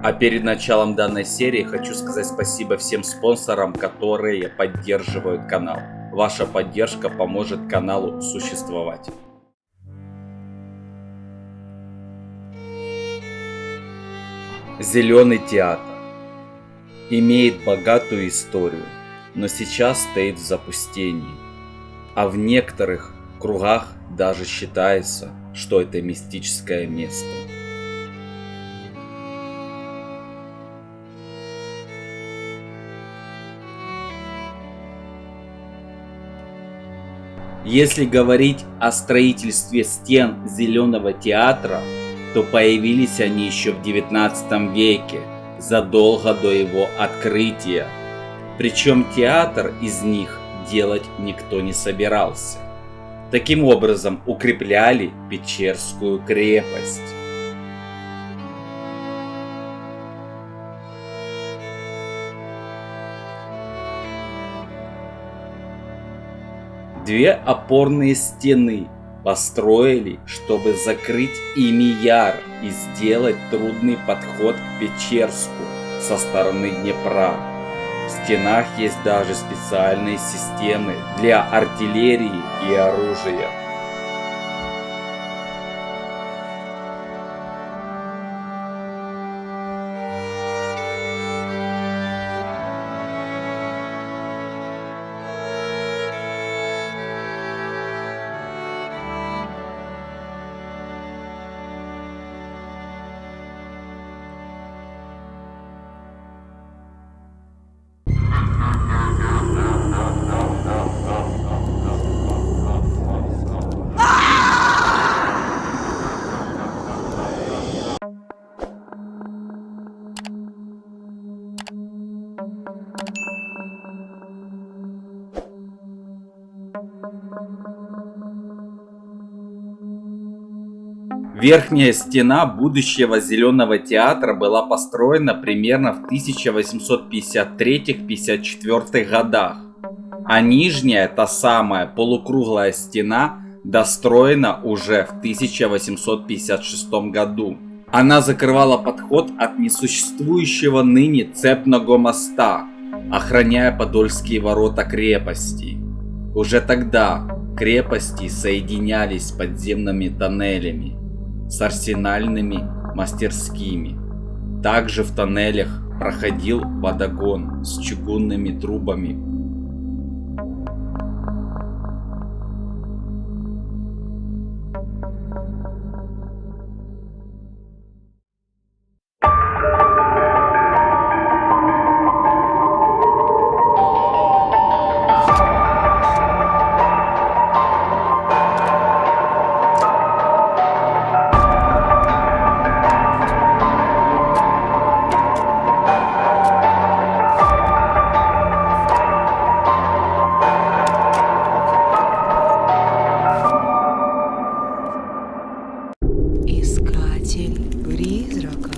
А перед началом данной серии хочу сказать спасибо всем спонсорам, которые поддерживают канал. Ваша поддержка поможет каналу существовать. Зеленый театр имеет богатую историю, но сейчас стоит в запустении. А в некоторых кругах даже считается, что это мистическое место. Если говорить о строительстве стен Зеленого театра, то появились они еще в 19 веке, задолго до его открытия. Причем театр из них делать никто не собирался. Таким образом укрепляли Печерскую крепость. Две опорные стены построили, чтобы закрыть ими Яр и сделать трудный подход к Печерску со стороны Днепра. В стенах есть даже специальные системы для артиллерии и оружия. Верхняя стена будущего Зеленого театра была построена примерно в 1853-54 годах, а нижняя, та самая полукруглая стена, достроена уже в 1856 году. Она закрывала подход от несуществующего ныне Цепного моста, охраняя Подольские ворота крепости. Уже тогда крепости соединялись с подземными тоннелями, с арсенальными мастерскими. Также в тоннелях проходил водогон с чугунными трубами. Искатель призраков.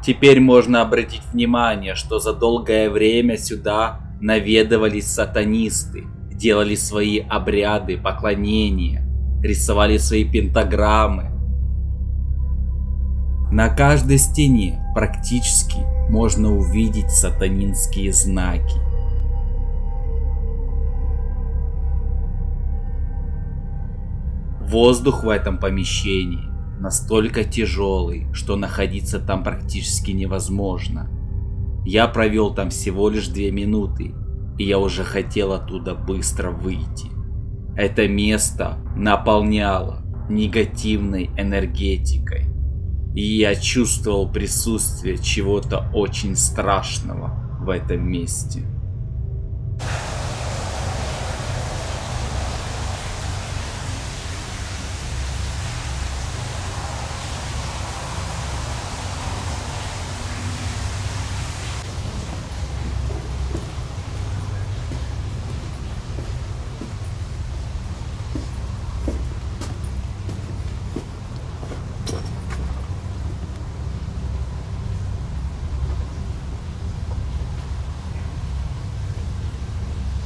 Теперь можно обратить внимание, что за долгое время сюда наведывались сатанисты, делали свои обряды, поклонения, рисовали свои пентаграммы. На каждой стене практически можно увидеть сатанинские знаки. Воздух в этом помещении настолько тяжелый, что находиться там практически невозможно. Я провел там всего лишь 2 минуты, и я уже хотел оттуда быстро выйти. Это место наполняло негативной энергетикой. И я чувствовал присутствие чего-то очень страшного в этом месте.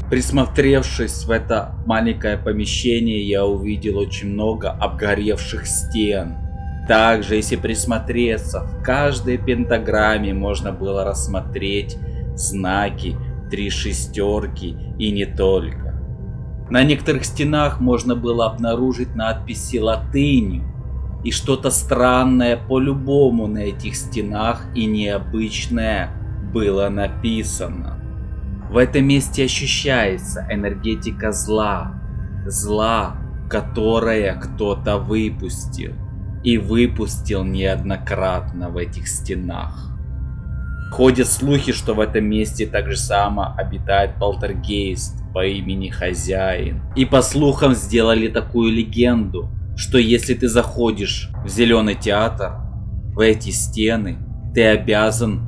Присмотревшись в это маленькое помещение, я увидел очень много обгоревших стен. Также, если присмотреться, в каждой пентаграмме можно было рассмотреть знаки, 3 шестерки и не только. На некоторых стенах можно было обнаружить надписи латынью, и что-то странное по-любому на этих стенах и необычное было написано. В этом месте ощущается энергетика зла. Зла, которое кто-то выпустил. И выпустил неоднократно в этих стенах. Ходят слухи, что в этом месте так же само обитает полтергейст по имени Хозяин. И по слухам сделали такую легенду, что если ты заходишь в Зеленый театр, в эти стены, ты обязан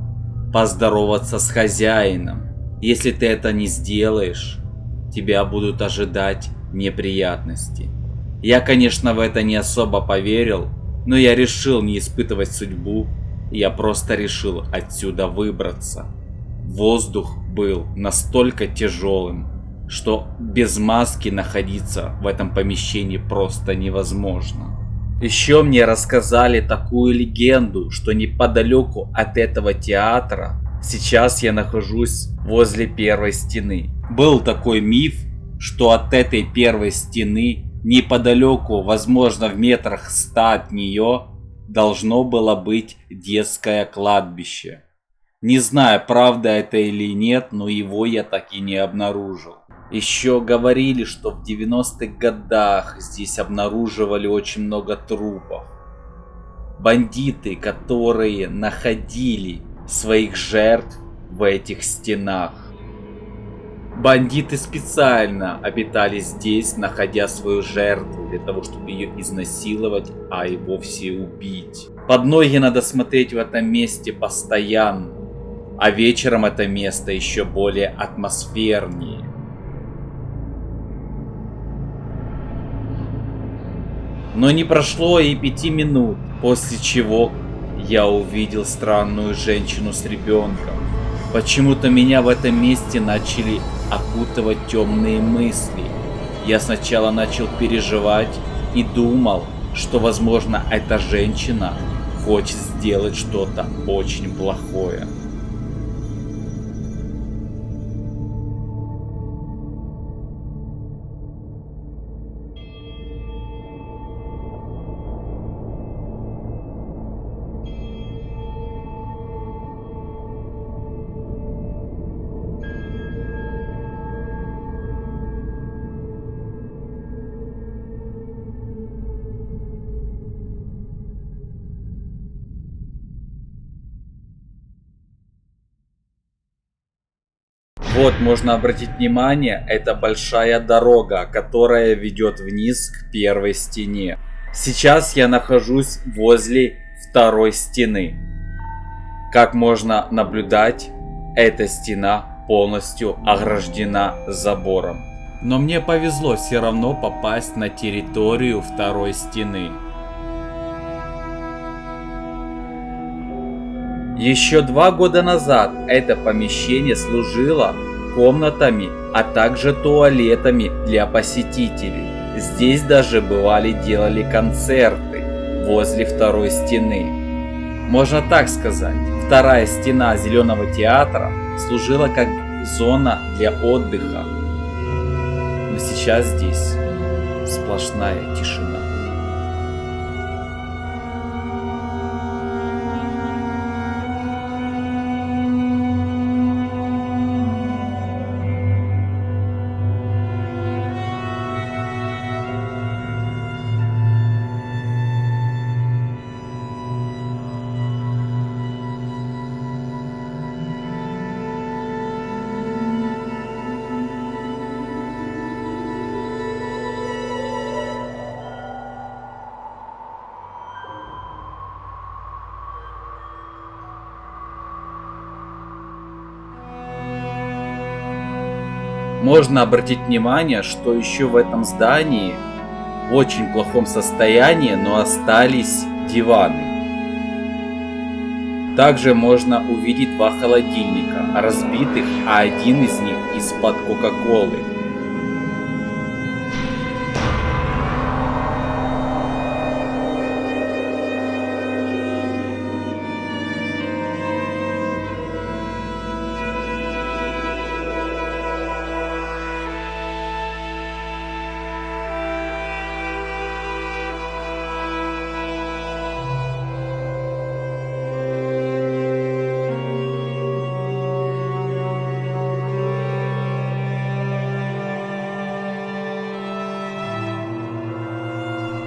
поздороваться с хозяином. Если ты это не сделаешь, тебя будут ожидать неприятности. Я, конечно, в это не особо поверил, но я решил не испытывать судьбу, я просто решил отсюда выбраться. Воздух был настолько тяжелым, что без маски находиться в этом помещении просто невозможно. Еще мне рассказали такую легенду, что неподалеку от этого театра сейчас я нахожусь возле первой стены. Был такой миф, что от этой первой стены неподалеку, возможно в метрах 100 от нее, должно было быть детское кладбище. Не знаю, правда это или нет, но его я так и не обнаружил. Еще говорили, что в 90-х годах здесь обнаруживали очень много трупов. Бандиты, которые находили своих жертв в этих стенах. Бандиты специально обитали здесь, находя свою жертву для того, чтобы ее изнасиловать, а и вовсе убить. Под ноги надо смотреть в этом месте постоянно, а вечером это место еще более атмосфернее. Но не прошло и 5 минут, после чего я увидел странную женщину с ребенком. Почему-то меня в этом месте начали окутывать темные мысли. Я сначала начал переживать и думал, что возможно эта женщина хочет сделать что-то очень плохое. Вот, можно обратить внимание, это большая дорога, которая ведет вниз к первой стене. Сейчас я нахожусь возле второй стены. Как можно наблюдать, эта стена полностью ограждена забором. Но мне повезло все равно попасть на территорию второй стены. Еще 2 года назад это помещение служило комнатами, а также туалетами для посетителей. Здесь даже делали концерты возле второй стены. Можно так сказать, вторая стена Зеленого театра служила как зона для отдыха. Но сейчас здесь сплошная тишина. Можно обратить внимание, что еще в этом здании в очень плохом состоянии, но остались диваны. Также можно увидеть 2 холодильника, разбитых, а один из них из-под Кока-Колы.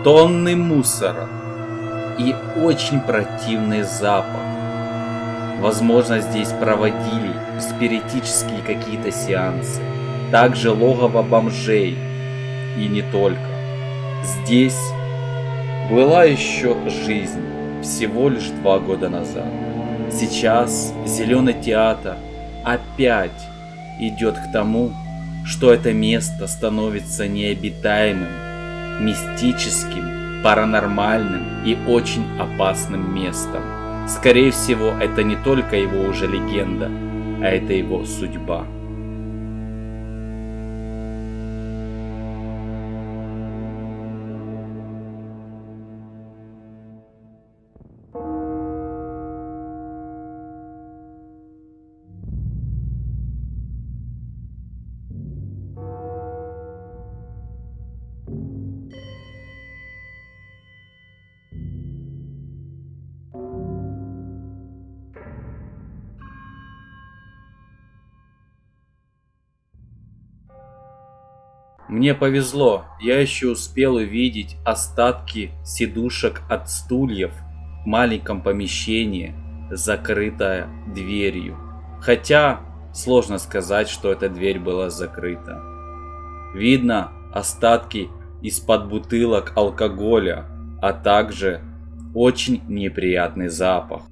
Тонны мусора и очень противный запах. Возможно, здесь проводили спиритические какие-то сеансы. Также логово бомжей. И не только. Здесь была еще жизнь всего лишь 2 года назад. Сейчас Зеленый театр опять идет к тому, что это место становится необитаемым, мистическим, паранормальным и очень опасным местом. Скорее всего, это не только его уже легенда, а это его судьба. Мне повезло, я еще успел увидеть остатки сидушек от стульев в маленьком помещении, закрытое дверью. Хотя, сложно сказать, что эта дверь была закрыта. Видно остатки из-под бутылок алкоголя, а также очень неприятный запах.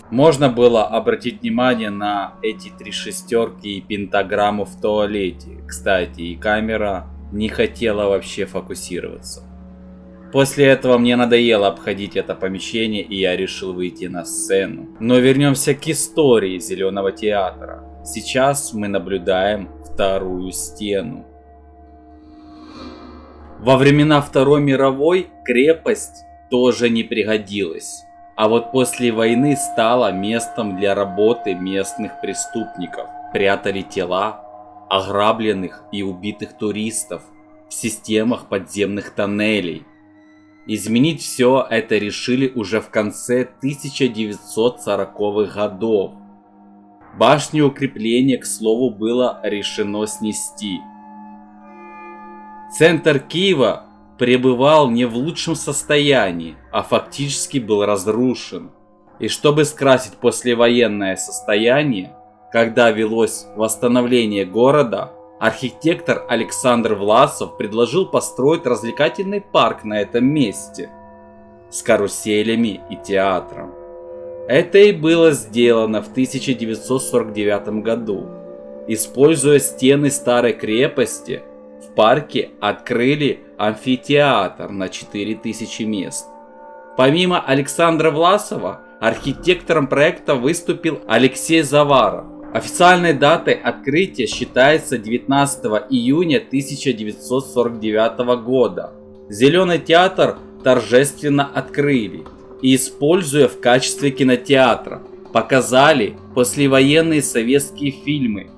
Можно было обратить внимание на эти 3 шестерки и пентаграмму в туалете. Кстати, и камера не хотела вообще фокусироваться. После этого мне надоело обходить это помещение, и я решил выйти на сцену. Но вернемся к истории Зеленого театра. Сейчас мы наблюдаем вторую стену. Во времена Второй мировой крепость тоже не пригодилась. А вот после войны стала местом для работы местных преступников. Прятали тела ограбленных и убитых туристов в системах подземных тоннелей. Изменить все это решили уже в конце 1940-х годов. Башню укрепления, к слову, было решено снести. Центр Киева пребывал не в лучшем состоянии, а фактически был разрушен. И чтобы скрасить послевоенное состояние, когда велось восстановление города, архитектор Александр Власов предложил построить развлекательный парк на этом месте с каруселями и театром. Это и было сделано в 1949 году. Используя стены старой крепости, в парке открыли амфитеатр на 4000 мест. Помимо Александра Власова, архитектором проекта выступил Алексей Заваров. Официальной датой открытия считается 19 июня 1949 года. Зеленый театр торжественно открыли и, используя в качестве кинотеатра, показали послевоенные советские фильмы.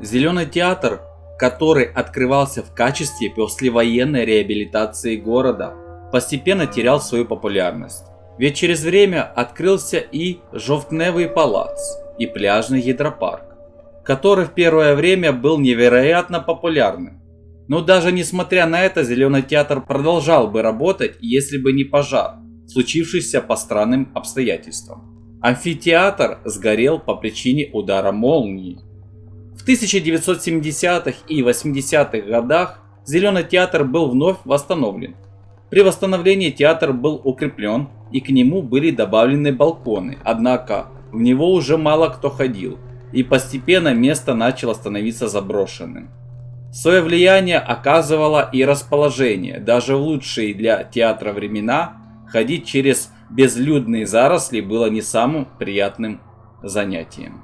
Зеленый театр, который открывался в качестве послевоенной реабилитации города, постепенно терял свою популярность. Ведь через время открылся и Жовтневый палац, и пляжный гидропарк, который в первое время был невероятно популярным. Но даже несмотря на это, Зеленый театр продолжал бы работать, если бы не пожар, случившийся по странным обстоятельствам. Амфитеатр сгорел по причине удара молнии. В 1970-х и 80-х годах Зеленый театр был вновь восстановлен. При восстановлении театр был укреплен, и к нему были добавлены балконы, однако в него уже мало кто ходил, и постепенно место начало становиться заброшенным. Свое влияние оказывало и расположение. Даже в лучшие для театра времена ходить через безлюдные заросли было не самым приятным занятием.